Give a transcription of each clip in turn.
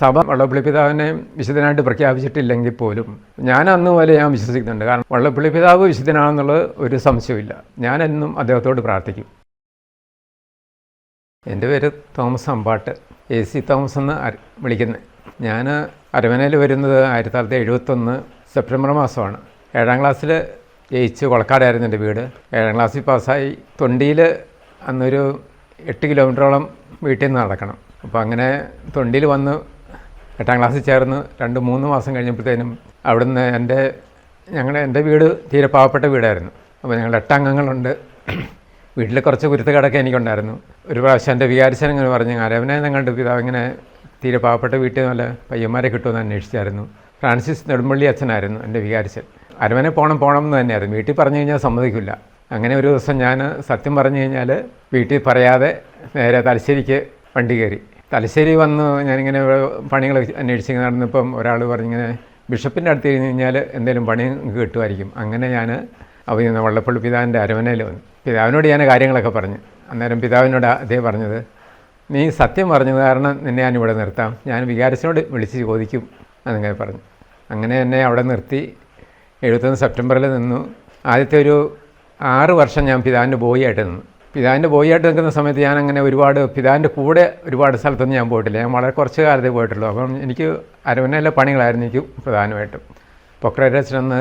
സഭ വള്ളപ്പള്ളി പിതാവിനെ വിശുദ്ധനായിട്ട് പ്രഖ്യാപിച്ചിട്ടില്ലെങ്കിൽ പോലും ഞാൻ അന്ന് പോലെ ഞാൻ വിശ്വസിക്കുന്നുണ്ട്. കാരണം വള്ളപ്പള്ളി പിതാവ് വിശുദ്ധനാണെന്നുള്ളത് ഒരു സംശയമില്ല. ഞാനെന്നും അദ്ദേഹത്തോട് പ്രാർത്ഥിക്കും. എൻ്റെ പേര് തോമസ് അമ്പാട്ട്, AC തോമസ് എന്ന് വിളിക്കുന്നത്. ഞാൻ അരമനയിൽ വരുന്നത് 1971 സെപ്റ്റംബർ മാസമാണ്. 7ാം ക്ലാസ്സിൽ ജയിച്ച് കൊളക്കാടായിരുന്നു എൻ്റെ വീട്. 7ാം ക്ലാസ്സിൽ പാസ്സായി. തൊണ്ടിയിൽ അന്നൊരു 8 കിലോമീറ്ററോളം വീട്ടിൽ നിന്ന് നടക്കണം. അപ്പോൾ അങ്ങനെ തൊണ്ടിയിൽ വന്ന് 8ാം ക്ലാസ്സിൽ ചേർന്ന് 2-3 മാസം കഴിഞ്ഞപ്പോഴത്തേനും അവിടുന്ന് എൻ്റെ വീട് തീരെ പാവപ്പെട്ട വീടായിരുന്നു. അപ്പോൾ ഞങ്ങൾ 8 അംഗങ്ങളുണ്ട്. വീട്ടിൽ കുറച്ച് കുരുത്തക്കടൊക്കെ എനിക്കുണ്ടായിരുന്നു. ഒരു പ്രാവശ്യം എൻ്റെ വികാരിച്ചൻ ഇങ്ങനെ പറഞ്ഞു, അരവനെ ഞങ്ങളുടെ പിതാവ് ഇങ്ങനെ തീരെ പാവപ്പെട്ട വീട്ടിൽ നല്ല പയ്യന്മാരെ കിട്ടുമെന്ന് അന്വേഷിച്ചായിരുന്നു. ഫ്രാൻസിസ് നെടുമ്പള്ളി അച്ഛനായിരുന്നു എൻ്റെ വികാരിച്ചൻ. അരവനെ പോകണം എന്ന് തന്നെയായിരുന്നു. വീട്ടിൽ പറഞ്ഞു കഴിഞ്ഞാൽ സമ്മതിക്കില്ല. അങ്ങനെ ഒരു ദിവസം ഞാൻ സത്യം പറഞ്ഞു കഴിഞ്ഞാൽ വീട്ടിൽ പറയാതെ നേരെ തലശ്ശേരിക്ക് വണ്ടി കയറി. തലശ്ശേരി വന്ന് ഞാനിങ്ങനെ പണികൾ അന്വേഷിച്ച് നടന്നപ്പം ഒരാൾ പറഞ്ഞിങ്ങനെ ബിഷപ്പിൻ്റെ അടുത്ത് കഴിഞ്ഞ് കഴിഞ്ഞാൽ എന്തെങ്കിലും പണി കിട്ടുമായിരിക്കും. അങ്ങനെ ഞാൻ അവിടെ വള്ളപ്പള്ളി പിതാവിൻ്റെ അരമനയിൽ വന്നു. പിതാവിനോട് ഞാൻ കാര്യങ്ങളൊക്കെ പറഞ്ഞു. അന്നേരം പിതാവിനോട് അതേ പറഞ്ഞത്, നീ സത്യം പറഞ്ഞത് കാരണം നിന്നെ ഞാനിവിടെ നിർത്താം, ഞാൻ വികാരിച്ചനോട് വിളിച്ച് ചോദിക്കും എന്നിങ്ങനെ പറഞ്ഞു. അങ്ങനെ എന്നെ അവിടെ നിർത്തി. 71 സെപ്റ്റംബറിൽ നിന്നു. ആദ്യത്തെ ഒരു 6 വർഷം ഞാൻ പിതാവിൻ്റെ ബോയിയായിട്ട് നിന്നു. പിതാവിൻ്റെ ബോയിയായിട്ട് നിൽക്കുന്ന സമയത്ത് ഞാൻ അങ്ങനെ പിതാവിൻ്റെ കൂടെ ഒരുപാട് സ്ഥലത്തൊന്നും ഞാൻ പോയിട്ടില്ല. ഞാൻ വളരെ കുറച്ച് കാലത്തേ പോയിട്ടുള്ളൂ. അപ്പം എനിക്ക് അരമനയിലെ പണികളായിരുന്നു എനിക്ക് പ്രധാനമായിട്ടും. പൊക്രേറ്റച്ഛനെന്ന്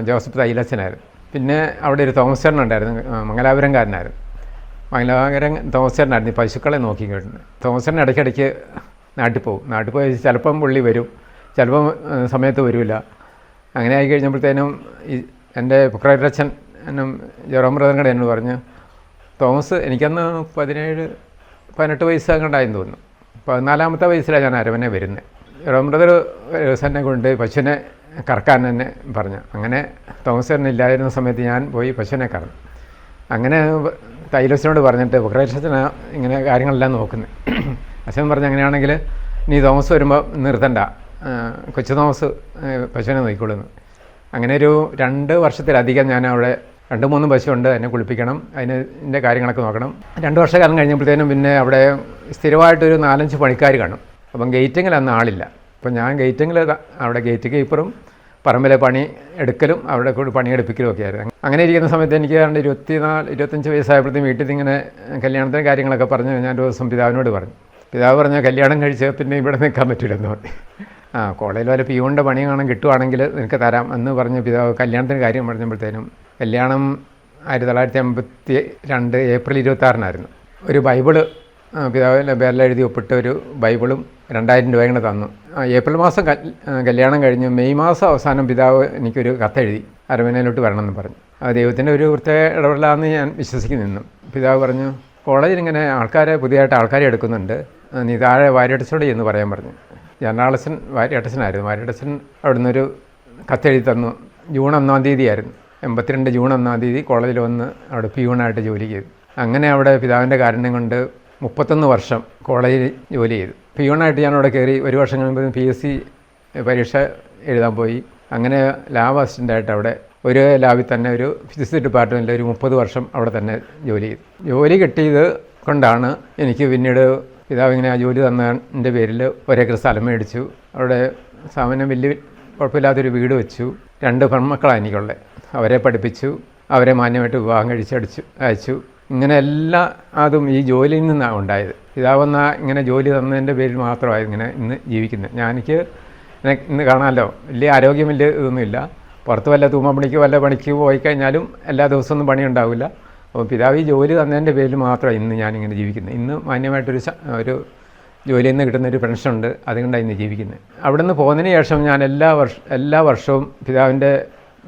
ജോസഫ് തൈലച്ഛനായിരുന്നു. പിന്നെ അവിടെ ഒരു തോമസ് ചേട്ടനുണ്ടായിരുന്നു, മംഗലാപുരംകാരനായിരുന്നു. മംഗലാപുരം തോമസ് ചേട്ടനായിരുന്നു പശുക്കളെ നോക്കിക്കൊണ്ടിരുന്നത്. തോമസ് ചേട്ടൻ ഇടയ്ക്കിടയ്ക്ക് നാട്ടിൽ പോയി ചിലപ്പം പുള്ളി വരും, ചിലപ്പം സമയത്ത് വരില്ല. അങ്ങനെ ആയി കഴിഞ്ഞപ്പോഴത്തേനും എൻ്റെ പൊക്രേറ്റച്ഛൻ ജെറോം ബ്രദറും കൂടെ എന്നോട് പറഞ്ഞു, തോമസ്, എനിക്കന്ന് 17-18 വയസ്സങ്ങണ്ടായെന്ന് തോന്നുന്നു. 14ാമത്തെ വയസ്സിലാണ് ഞാൻ അരവനെ വരുന്നത്. ജെറോം ബ്രദർ തന്നെ കൊണ്ട് പശുവിനെ കറക്കാൻ തന്നെ പറഞ്ഞു. അങ്ങനെ തോമസ് ചേട്ടൻ ഇല്ലായിരുന്ന സമയത്ത് ഞാൻ പോയി പശുവിനെ കറന്നു. അങ്ങനെ തൈലസിനോട് പറഞ്ഞിട്ട് പൊക്രേറ്റച്ഛനാ ഇങ്ങനെ കാര്യങ്ങളെല്ലാം നോക്കുന്നത്. അച്ഛൻ പറഞ്ഞു, അങ്ങനെയാണെങ്കിൽ നീ തോമസ് വരുമ്പോൾ നിർത്തണ്ട, കൊച്ചു തോമസ് പശുവിനെ നോക്കിക്കൊള്ളുന്നു. അങ്ങനെ ഒരു 2 വർഷത്തിലധികം ഞാൻ അവിടെ 2-3 പശുവുണ്ട്, എന്നെ കുളിപ്പിക്കണം, അതിൻ്റെ കാര്യങ്ങളൊക്കെ നോക്കണം. 2 വർഷക്കാലം കഴിഞ്ഞപ്പോഴത്തേനും പിന്നെ അവിടെ സ്ഥിരമായിട്ടൊരു 4-5 പണിക്കാർ കാണും. അപ്പം ഗേറ്റിങ്ങിൽ അന്ന് ആളില്ല. അപ്പം ഞാൻ ഗേറ്റിങ്ങിൽ അവിടെ ഗേറ്റ് കീപ്പറും പറമ്പിലെ പണി എടുക്കലും അവിടെ കൂടി പണിയെടുപ്പിക്കലും ഒക്കെ ആയിരുന്നു. അങ്ങനെ ഇരിക്കുന്ന സമയത്ത് എനിക്ക് 24-25 വയസ്സായപ്പോഴത്തേക്കും വീട്ടിൽ ഇങ്ങനെ കല്യാണത്തിൻ്റെ കാര്യങ്ങളൊക്കെ പറഞ്ഞ് ഞാൻ ഒരു ദിവസം പിതാവിനോട് പറഞ്ഞു. പിതാവ് പറഞ്ഞ, കല്യാണം കഴിച്ച് പിന്നെ ഇവിടെ നിൽക്കാൻ പറ്റില്ലെന്ന് പറഞ്ഞു. കോളേജിൽ വല്ല പിയൂണിൻ്റെ പണി കാണാൻ കിട്ടുവാണെങ്കിൽ നിനക്ക് തരാം എന്ന് പറഞ്ഞ് പിതാവ് കല്യാണത്തിന് കാര്യം പറഞ്ഞപ്പോഴത്തേനും കല്യാണം 1952 ഏപ്രിൽ 26-നായിരുന്നു. ഒരു ബൈബിള് പിതാവിൻ്റെ പേരിലെഴുതി ഒപ്പിട്ട് ഒരു ബൈബിളും 2000 രൂപ തന്നു. ഏപ്രിൽ മാസം കല്യാണം കഴിഞ്ഞ് മെയ് മാസം അവസാനം പിതാവ് എനിക്കൊരു കത്തെഴുതി അരമനയിലോട്ട് വരണമെന്ന് പറഞ്ഞു. ദൈവത്തിൻ്റെ ഒരു പ്രത്യേക ഇടപെടലാണെന്ന് ഞാൻ വിശ്വസിക്കുന്നു. പിതാവ് പറഞ്ഞു, കോളേജിൽ ഇങ്ങനെ പുതിയതായിട്ട് ആൾക്കാരെ എടുക്കുന്നുണ്ട്, നീ താഴെ വാര്യട്ടച്ചനോട് എന്ന് പറയാൻ പറഞ്ഞു. ജനറാളച്ചൻ വാര്യട്ടച്ചനായിരുന്നു. വാര്യട്ടച്ചൻ അവിടെ നിന്നൊരു കത്തെഴുതി തന്നു. ജൂൺ 1-ാം തീയതി ആയിരുന്നു. 82 ജൂൺ 1-ാം തീയതി കോളേജിൽ വന്ന് അവിടെ പിയൂണായിട്ട് ജോലി ചെയ്തു. അങ്ങനെ അവിടെ പിതാവിൻ്റെ കാരുണ്യം കൊണ്ട് 31 വർഷം കോളേജിൽ ജോലി ചെയ്തു. പിയൂണായിട്ട് ഞാനവിടെ കയറി. 1 വർഷം കഴിയുമ്പോൾ PSC പരീക്ഷ എഴുതാൻ പോയി. അങ്ങനെ ലാബ് അസിസ്റ്റൻ്റായിട്ട് അവിടെ ഒരു ലാബിൽ തന്നെ ഒരു ഫിസിക്സ് ഡിപ്പാർട്ട്മെൻറ്റിൽ ഒരു 30 വർഷം അവിടെ തന്നെ ജോലി ചെയ്തു. ജോലി കിട്ടിയത് കൊണ്ടാണ് എനിക്ക് പിന്നീട് പിതാവ് ഇങ്ങനെ ആ ജോലി തന്നതിൻ്റെ പേരിൽ 1 ഏക്കർ സ്ഥലം മേടിച്ചു. അവിടെ സാമാന്യം വലിയ കുഴപ്പമില്ലാത്തൊരു വീട് വെച്ചു. 2 പെൺമക്കളാണ് എനിക്കുള്ളത്. അവരെ പഠിപ്പിച്ചു, അവരെ മാന്യമായിട്ട് വിവാഹം അയച്ചു. ഇങ്ങനെ അതും ഈ ജോലിയിൽ നിന്നാണ് ഉണ്ടായത്. പിതാവെന്ന ഇങ്ങനെ ജോലി തന്നതിൻ്റെ പേരിൽ മാത്രമായി ഇങ്ങനെ ഇന്ന് ജീവിക്കുന്നത്. എനിക്ക് ഇന്ന് കാണാമല്ലോ, വലിയ ആരോഗ്യം വലിയ ഇതൊന്നുമില്ല. പുറത്ത് വല്ല തൂമ്പണിക്ക് വല്ല പണിക്ക് പോയി കഴിഞ്ഞാലും എല്ലാ ദിവസമൊന്നും പണി ഉണ്ടാവില്ല. അപ്പോൾ പിതാവ് ഈ ജോലി തന്നതിൻ്റെ പേരിൽ മാത്രമാണ് ഇന്ന് ഞാനിങ്ങനെ ജീവിക്കുന്നത്. ഇന്ന് മാന്യമായിട്ടൊരു ജോലിയിൽ നിന്ന് കിട്ടുന്നൊരു പെൻഷനുണ്ട്, അതുകൊണ്ടാണ് ഇന്ന് ജീവിക്കുന്നത്. അവിടെ നിന്ന് പോകുന്നതിന് ശേഷം ഞാൻ എല്ലാ വർഷവും പിതാവിൻ്റെ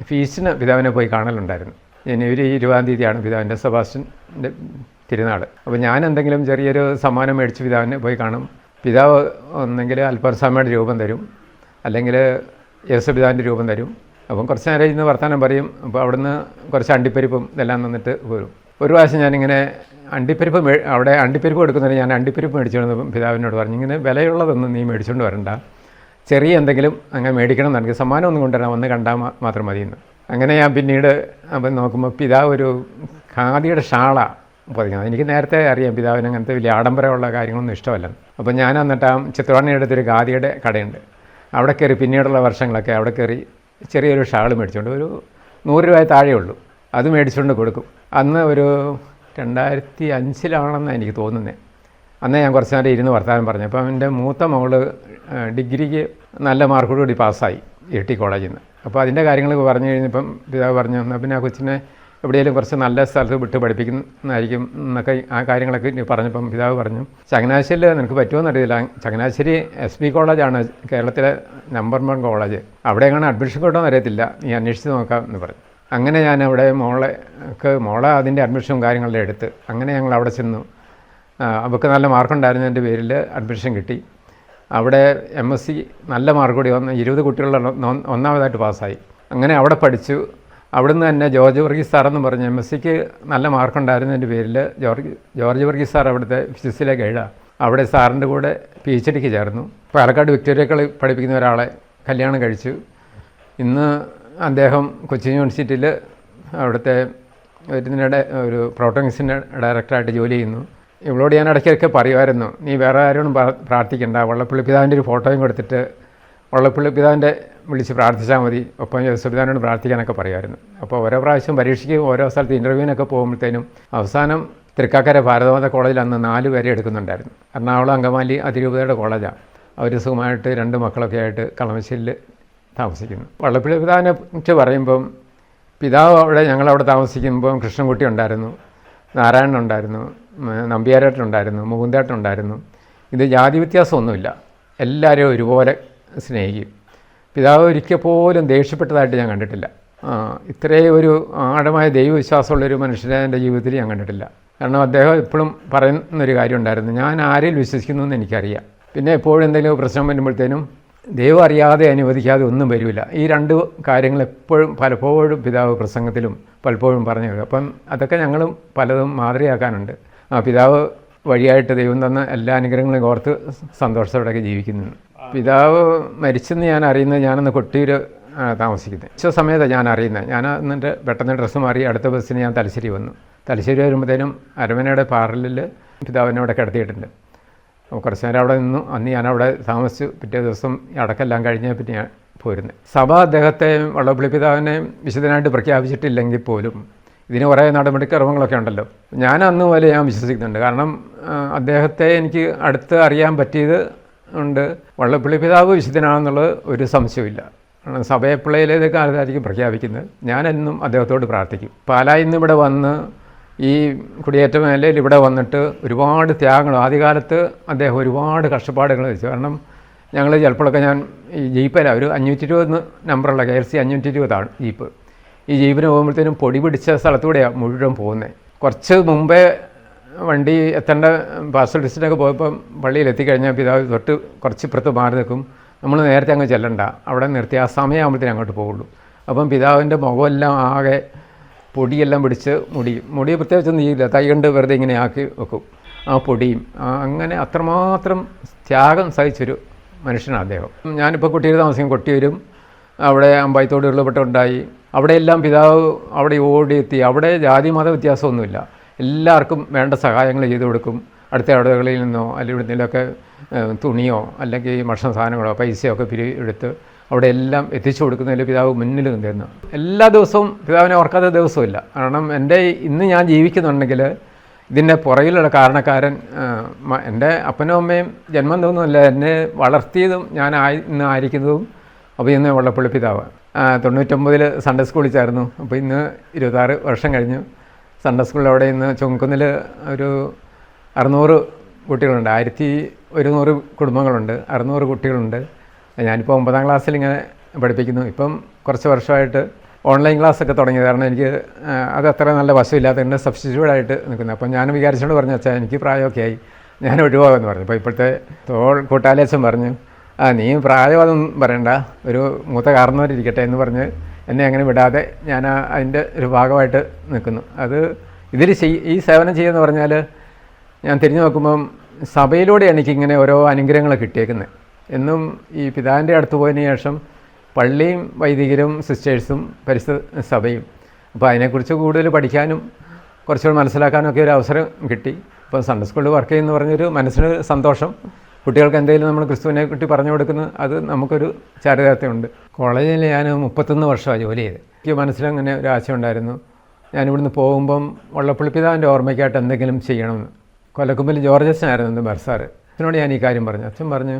ഫീസിന് പിതാവിനെ പോയി കാണലുണ്ടായിരുന്നു. ജനുവരി 20-ാം തീയതിയാണ് പിതാവിൻ്റെ സെബാസ്റ്റ്യൻ്റെ തിരുനാൾ. അപ്പോൾ ഞാൻ എന്തെങ്കിലും ചെറിയൊരു സമ്മാനം മേടിച്ച് പിതാവിനെ പോയി കാണും. പിതാവ് ഒന്നെങ്കിൽ അൽഫോൻസാമ്മയുടെ രൂപം തരും, അല്ലെങ്കിൽ യേശുപിതാവിൻ്റെ രൂപം തരും. അപ്പം കുറച്ച് നേരം ഇന്ന് വർത്തമാനം പറയും. അപ്പോൾ അവിടുന്ന് കുറച്ച് അണ്ടിപ്പരിപ്പും ഇതെല്ലാം തന്നിട്ട് പോരും. ഒരു പ്രാവശ്യം ഞാനിങ്ങനെ അവിടെ അണ്ടിപ്പരിപ്പ് എടുക്കുന്നതിന് ഞാൻ അണ്ടിപ്പരിപ്പ് മേടിച്ചുകൊണ്ട് പിതാവിനോട് പറഞ്ഞു, ഇങ്ങനെ വിലയുള്ളതൊന്നും നീ മേടിച്ചുകൊണ്ട് വരണ്ട, ചെറിയ എന്തെങ്കിലും അങ്ങനെ മേടിക്കണം എന്ന് എനിക്ക് സമ്മാനം ഒന്നും കൊണ്ടുവരാൻ വന്ന് കണ്ടാൽ മാത്രം മതിയെന്ന്. അങ്ങനെ ഞാൻ പിന്നീട് അപ്പം നോക്കുമ്പോൾ പിതാവ് ഒരു ഖാദിയുടെ ഷാള പൊതിക്കുന്നത്. എനിക്ക് നേരത്തെ അറിയാം പിതാവിന് അങ്ങനത്തെ വലിയ ആഡംബരമുള്ള കാര്യങ്ങളൊന്നും ഇഷ്ടമല്ല. അപ്പോൾ ഞാൻ എന്നിട്ട് ചിത്രവാണിയുടെ ഒരു ഖാദിയുടെ കടയുണ്ട്, അവിടെ കയറി പിന്നീടുള്ള വർഷങ്ങളൊക്കെ അവിടെ കയറി ചെറിയൊരു ഷാൾ മേടിച്ചുകൊണ്ട് ഒരു 100 രൂപ താഴെ ഉള്ളൂ, അത് മേടിച്ചുകൊണ്ട് കൊടുക്കും. അന്ന് ഒരു 2005 എനിക്ക് തോന്നുന്നത്. അന്ന് ഞാൻ കുറച്ച് നേരം ഇരുന്ന് വർത്തമാനം പറഞ്ഞു. അപ്പം എൻ്റെ മൂത്ത മകള് ഡിഗ്രിക്ക് നല്ല മാർക്കോടുകൂടി പാസ്സായി IIT കോളേജിൽ നിന്ന്. അപ്പോൾ അതിൻ്റെ കാര്യങ്ങൾ പറഞ്ഞു കഴിഞ്ഞപ്പം പിതാവ് പറഞ്ഞു, എന്നാൽ പിന്നെ ആ കൊച്ചിനെ എവിടെയെങ്കിലും കുറച്ച് നല്ല സ്ഥലത്ത് വിട്ട് പഠിപ്പിക്കുന്നതായിരിക്കും എന്നൊക്കെ ആ കാര്യങ്ങളൊക്കെ പറഞ്ഞപ്പം പിതാവ് പറഞ്ഞു, ചങ്ങനാശ്ശേരിയിൽ നിനക്ക് പറ്റുമോയെന്ന് അറിയില്ല, ചങ്ങനാശ്ശേരി SB കോളേജാണ് കേരളത്തിലെ നമ്പർ 1 കോളേജ്, അവിടെ എങ്ങനെ അഡ്മിഷൻ കിട്ടുമെന്ന് അറിയത്തില്ല, നീ അന്വേഷിച്ച് നോക്കാം എന്ന് പറഞ്ഞു. അങ്ങനെ ഞാൻ അവിടെ മോളെ അതിൻ്റെ അഡ്മിഷനും കാര്യങ്ങളെല്ലാം എടുത്ത് അങ്ങനെ ഞങ്ങൾ അവിടെ ചെന്നു. അവൾക്ക് നല്ല മാർക്കുണ്ടായിരുന്നതിൻ്റെ പേരിൽ അഡ്മിഷൻ കിട്ടി. അവിടെ MSc നല്ല മാർക്ക് കൂടി വന്ന് 20 കുട്ടികളുടെ ഒന്നാമതായിട്ട് പാസ്സായി. അങ്ങനെ അവിടെ പഠിച്ചു. അവിടുന്ന് തന്നെ ജോർജ് വർഗീസ് സാറെന്ന് പറഞ്ഞ് MScക്ക് നല്ല മാർക്കുണ്ടായിരുന്നതിൻ്റെ പേരിൽ ജോർജ് വർഗീസ് സാർ അവിടുത്തെ ഫിസിക്സിലേക്ക് എഴുതാം. അവിടെ സാറിൻ്റെ കൂടെ PhDക്ക് ചേർന്നു. പാലക്കാട് വിക്ടോറിയ കോളേജിൽ പഠിപ്പിക്കുന്ന ഒരാളെ കല്യാണം കഴിച്ചു. ഇന്ന് അദ്ദേഹം കൊച്ചി യൂണിവേഴ്സിറ്റിയിൽ അവിടുത്തെ ഒരു പ്രോട്ടോണിക്സിൻ്റെ ഡയറക്ടറായിട്ട് ജോലി ചെയ്യുന്നു. ഇവളോട് ഞാൻ ഇടയ്ക്കൊക്കെ പറയുമായിരുന്നു, നീ വേറെ ആരോടും പ്രാർത്ഥിക്കേണ്ട, വള്ളപ്പള്ളി പിതാവിൻ്റെ ഒരു ഫോട്ടോയും കൊടുത്തിട്ട് വള്ളപ്പള്ളി പിതാവിൻ്റെ വിളിച്ച് പ്രാർത്ഥിച്ചാൽ മതി, ഒപ്പം യേശുപിതാവിനോട് പ്രാർത്ഥിക്കാനൊക്കെ പറയുമായിരുന്നു. അപ്പോൾ ഓരോ പ്രാവശ്യം പരീക്ഷയ്ക്ക് ഓരോ സ്ഥലത്ത് ഇൻ്റർവ്യൂവിനൊക്കെ പോകുമ്പോഴത്തേനും അവസാനം തൃക്കാക്കര ഭാരതമാത കോളേജിൽ അന്ന് 4 പേരെ എടുക്കുന്നുണ്ടായിരുന്നു. എറണാകുളം അങ്കമാലി അതിരൂപതയുടെ കോളേജാണ്. അവർ സുഖമായിട്ട് 2 മക്കളൊക്കെ ആയിട്ട് കളമശ്ശേരിയിൽ താമസിക്കുന്നു. വള്ളപ്പള്ളി പിതാവിനെ കുറിച്ച് പറയുമ്പം പിതാവ് ഞങ്ങളവിടെ താമസിക്കുമ്പം കൃഷ്ണൻകുട്ടി ഉണ്ടായിരുന്നു, നാരായണൻ ഉണ്ടായിരുന്നു, നമ്പ്യാരേട്ടനുണ്ടായിരുന്നു, മുകുന്ദേട്ടനുണ്ടായിരുന്നു. ഇത് ജാതി വ്യത്യാസമൊന്നുമില്ല, എല്ലാവരെയും ഒരുപോലെ സ്നേഹിക്കും. പിതാവ് ഒരിക്കൽ പോലും ദേഷ്യപ്പെട്ടതായിട്ട് ഞാൻ കണ്ടിട്ടില്ല. ഇത്രയും ഒരു ആഴമായ ദൈവവിശ്വാസമുള്ളൊരു മനുഷ്യനെ എൻ്റെ ജീവിതത്തിൽ ഞാൻ കണ്ടിട്ടില്ല. കാരണം അദ്ദേഹം എപ്പോഴും പറയുന്നൊരു കാര്യം ഉണ്ടായിരുന്നു, ഞാൻ ആരിൽ വിശ്വസിക്കുന്നു എന്ന് എനിക്കറിയാം. പിന്നെ എപ്പോഴും എന്തെങ്കിലും പ്രശ്നം വരുമ്പോഴത്തേനും ദൈവം അറിയാതെ അനുവദിക്കാതെ ഒന്നും വരില്ല. ഈ 2 കാര്യങ്ങൾ എപ്പോഴും പലപ്പോഴും പിതാവ് പ്രസംഗത്തിലും പലപ്പോഴും പറഞ്ഞു. അപ്പം അതൊക്കെ ഞങ്ങളും പലതും മാതൃകയാക്കാനുണ്ട്. പിതാവ് വഴിയായിട്ട് ദൈവം തന്ന എല്ലാ അനുഗ്രഹങ്ങളും ഓർത്ത് സന്തോഷത്തോടെയൊക്കെ ജീവിക്കുന്നു. പിതാവ് മരിച്ചെന്ന് ഞാൻ അറിയുന്നത് ഞാനന്ന് കൊട്ടിയൂർ താമസിക്കുന്നത്. സമയത്താണ് ഞാൻ അറിയുന്നത്. ഞാൻ എന്നിട്ട് പെട്ടെന്ന് ഡ്രസ്സ് മാറി അടുത്ത ബസ്സിന് ഞാൻ തലശ്ശേരി വന്നു. തലശ്ശേരി വരുമ്പോഴത്തേനും അരമനയുടെ പാറലിൽ പിതാവിനെ അവിടെ കിടത്തിയിട്ടുണ്ട്. കുറച്ച് നേരം അവിടെ നിന്നു. അന്ന് ഞാനവിടെ താമസിച്ചു. പിറ്റേ ദിവസം അടക്കെല്ലാം കഴിഞ്ഞ പിന്നെ ഞാൻ പോരുന്നത്. സഭ അദ്ദേഹത്തെ വള്ളപ്പള്ളി പിതാവിനെ വിശുദ്ധനായിട്ട് പ്രഖ്യാപിച്ചിട്ടില്ലെങ്കിൽ പോലും ഇതിന് കുറേ നടപടിക്രമങ്ങളൊക്കെ ഉണ്ടല്ലോ. ഞാൻ അന്ന് പോലെ ഞാൻ വിശ്വസിക്കുന്നുണ്ട്. കാരണം അദ്ദേഹത്തെ എനിക്ക് അടുത്ത് അറിയാൻ പറ്റിയത് കൊണ്ട് വള്ളപ്പള്ളി പിതാവ് വിശുദ്ധനാണെന്നുള്ളത് ഒരു സംശയമില്ല. കാരണം സഭ എപ്പോഴേത് കാലത്തായിരിക്കും പ്രഖ്യാപിക്കുന്നത്. ഞാനെന്നും അദ്ദേഹത്തോട് പ്രാർത്ഥിക്കും. പാലായിൽ നിന്ന് ഇവിടെ വന്ന് ഈ കുടിയേറ്റ മേഖലയിൽ ഇവിടെ വന്നിട്ട് ഒരുപാട് ത്യാഗങ്ങൾ, ആദ്യകാലത്ത് അദ്ദേഹം ഒരുപാട് കഷ്ടപ്പാടുകൾ വെച്ചു. കാരണം ഞങ്ങൾ ചിലപ്പോഴൊക്കെ ഞാൻ ഈ ജീപ്പല്ല, ഒരു 520 നമ്പറുള്ള KLC 520 ജീപ്പ്. ഈ ജീപ്പിന് പോകുമ്പോഴത്തേനും പൊടി പിടിച്ച സ്ഥലത്തൂടെയാണ് മുഴുവൻ പോകുന്നത്. കുറച്ച് മുമ്പേ വണ്ടി എത്തേണ്ട പാർസൽ ഡിസ്റ്റിനൊക്കെ പോയപ്പം പള്ളിയിൽ എത്തിക്കഴിഞ്ഞാൽ പിതാവ് തൊട്ട് കുറച്ച് ഇപ്പുറത്ത് മാറി നിൽക്കും. നമ്മൾ നേരത്തെ അങ്ങ് ചെല്ലണ്ട, അവിടെ നിർത്തി ആ സമയമാകുമ്പോഴത്തേനും അങ്ങോട്ട് പോകുള്ളൂ. അപ്പം പിതാവിൻ്റെ മുഖമെല്ലാം ആകെ പൊടിയെല്ലാം പിടിച്ച് മുടി പ്രത്യേകിച്ചൊന്നും ചെയ്യില്ല, കൈ കൊണ്ട് വെറുതെ ഇങ്ങനെ ആക്കി വെക്കും. ആ പൊടിയും അങ്ങനെ അത്രമാത്രം ത്യാഗം സഹിച്ചൊരു മനുഷ്യനാണ് അദ്ദേഹം. ഞാനിപ്പോൾ കൊട്ടിയൂർ താമസിക്കും. കൊട്ടിയൂരും അവിടെ അമ്പായത്തോട് ഉള്ളപ്പെട്ടുണ്ടായി. അവിടെയെല്ലാം പിതാവ് അവിടെ ഓടിയെത്തി. അവിടെ ജാതി മത വ്യത്യാസമൊന്നുമില്ല, എല്ലാവർക്കും വേണ്ട സഹായങ്ങൾ ചെയ്തു കൊടുക്കും. അടുത്ത ഇടവകളിൽ നിന്നോ അല്ലെങ്കിൽ എന്തെങ്കിലുമൊക്കെ തുണിയോ അല്ലെങ്കിൽ ഭക്ഷണ സാധനങ്ങളോ പൈസയോ ഒക്കെ എടുത്ത് അവിടെ എല്ലാം എത്തിച്ചു കൊടുക്കുന്നതിൽ പിതാവ് മുന്നിൽ നിന്നിരുന്നു. എല്ലാ ദിവസവും പിതാവിനെ ഓർക്കാത്ത ദിവസമില്ല. കാരണം ഇന്ന് ഞാൻ ജീവിക്കുന്നുണ്ടെങ്കിൽ ഇതിൻ്റെ പുറകിലുള്ള കാരണക്കാരൻ എൻ്റെ അപ്പനും അമ്മയും ജന്മം തോന്നുന്നില്ല, എന്നെ വളർത്തിയതും ഞാൻ ഇന്ന് ആയിരിക്കുന്നതും അപ്പോൾ ഇന്ന് വള്ളപ്പള്ളി പിതാവ്. 99 സൺഡേ സ്കൂളിൽ ചേർന്നു. അപ്പോൾ ഇന്ന് 26 വർഷം കഴിഞ്ഞു. സൺഡേ സ്കൂളിൽ അവിടെ ഇന്ന് ചുമക്കുന്നിൽ ഒരു 600 കുട്ടികളുണ്ട്. 1100 കുടുംബങ്ങളുണ്ട്, 600 കുട്ടികളുണ്ട്. ഞാനിപ്പോൾ 9ാം ക്ലാസ്സിൽ ഇങ്ങനെ പഠിപ്പിക്കുന്നു. ഇപ്പം കുറച്ച് വർഷമായിട്ട് ഓൺലൈൻ ക്ലാസ്സൊക്കെ തുടങ്ങിയത്. കാരണം എനിക്ക് അത് അത്ര നല്ല വശമില്ലാത്തതുകൊണ്ട് സബ്സ്റ്റിറ്റ്യൂട്ടായിട്ട് നിൽക്കുന്നത്. അപ്പം ഞാൻ വിചാരിച്ചുകൊണ്ട് പറഞ്ഞു, വെച്ചാൽ എനിക്ക് പ്രായമൊക്കെ ആയി, ഞാൻ ഒഴിവാകുമെന്ന് പറഞ്ഞു. അപ്പോൾ ഇപ്പോഴത്തെ കൂട്ടാലേച്ചൻ പറഞ്ഞു, നീ പ്രായമൊന്നും പറയണ്ട, ഒരു മൂത്ത കാരണവരിരിക്കട്ടെ എന്ന് പറഞ്ഞ് എന്നെ അങ്ങനെ വിടാതെ ഞാൻ അതിൻ്റെ ഒരു ഭാഗമായിട്ട് നിൽക്കുന്നു. അത് ഈ സേവനം ചെയ്യുമെന്ന് പറഞ്ഞാൽ ഞാൻ തിരിഞ്ഞു നോക്കുമ്പം സഭയിലൂടെയാണ് എനിക്കിങ്ങനെ ഓരോ അനുഗ്രഹങ്ങൾ കിട്ടിയേക്കുന്നത്. എന്നും ഈ പിതാവിൻ്റെ അടുത്ത് പോയതിന് ശേഷം പള്ളിയും വൈദികരും സിസ്റ്റേഴ്സും പരിസ്ഥിതി സഭയും. അപ്പോൾ അതിനെക്കുറിച്ച് കൂടുതൽ പഠിക്കാനും കുറച്ചുകൂടി മനസ്സിലാക്കാനൊക്കെ ഒരു അവസരം കിട്ടി. ഇപ്പോൾ സൺഡേ സ്കൂളിൽ വർക്ക് ചെയ്യുന്ന പറഞ്ഞൊരു മനസ്സിന് സന്തോഷം. കുട്ടികൾക്ക് എന്തെങ്കിലും നമ്മൾ ക്രിസ്തുവിനെ കുട്ടി പറഞ്ഞു കൊടുക്കുന്നത് അത് നമുക്കൊരു ചാരിതാർത്ഥ്യമുണ്ട്. കോളേജിൽ ഞാൻ 31 വർഷമാണ് ജോലി ചെയ്ത്. എനിക്ക് മനസ്സിലങ്ങനെ ഒരു ആശയം ഉണ്ടായിരുന്നു, ഞാനിവിടുന്ന് പോകുമ്പം വള്ളപ്പള്ളി പിതാവിൻ്റെ ഓർമ്മയ്ക്കായിട്ട് എന്തെങ്കിലും ചെയ്യണമെന്ന്. കൊലക്കുമ്പിൽ ജോർജ് അച്ഛനായിരുന്നു എൻ്റെ ബർസാറ്. അച്ഛനോട് ഞാൻ ഈ കാര്യം പറഞ്ഞു. അച്ഛൻ പറഞ്ഞു,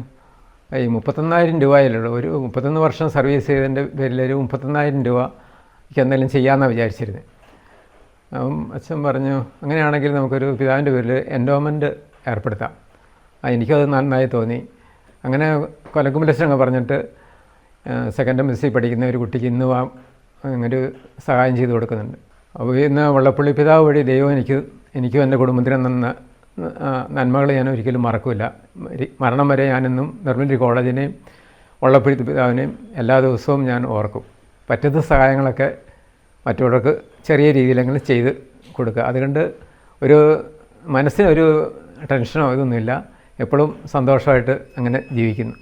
ഈ 39,000 രൂപയിലുള്ളൂ, ഒരു 31 വർഷം സർവീസ് ചെയ്തതിൻ്റെ പേരിൽ ഒരു 39,000 രൂപയ്ക്ക് എന്തെങ്കിലും ചെയ്യാമെന്നാണ് വിചാരിച്ചിരുന്നത്. അച്ഛൻ പറഞ്ഞു, അങ്ങനെയാണെങ്കിൽ നമുക്കൊരു പിതാവിൻ്റെ പേരിൽ എൻഡോമെൻ്റ് ഏർപ്പെടുത്താം. എനിക്കത് നന്നായി തോന്നി. അങ്ങനെ കൊലക്കുമ്പിലച്ഛനൊക്കെ പറഞ്ഞിട്ട് സെക്കൻഡ് എംഎസ്സി പഠിക്കുന്ന ഒരു കുട്ടിക്ക് ഇന്ന് അങ്ങനൊരു സഹായം ചെയ്ത് കൊടുക്കുന്നുണ്ട്. അപ്പോൾ ഇന്ന് വള്ളപ്പള്ളി പിതാവ് വഴി ദൈവം എനിക്കും എൻ്റെ കുടുംബത്തിനും തന്ന നന്മകൾ ഞാൻ ഒരിക്കലും മറക്കില്ല. മരണം വരെ ഞാനെന്നും നിർമ്മലി കോളേജിനെയും വള്ളപ്പള്ളി പിതാവിനെയും എല്ലാ ദിവസവും ഞാൻ ഓർക്കും. പറ്റുന്ന സഹായങ്ങളൊക്കെ മറ്റുള്ളവർക്ക് ചെറിയ രീതിയിലെങ്കിലും ചെയ്ത് കൊടുക്കുക. അതുകൊണ്ട് ഒരു മനസ്സിനൊരു ടെൻഷനോ ഇതൊന്നുമില്ല, എപ്പോഴും സന്തോഷമായിട്ട് അങ്ങനെ ജീവിക്കുന്നു.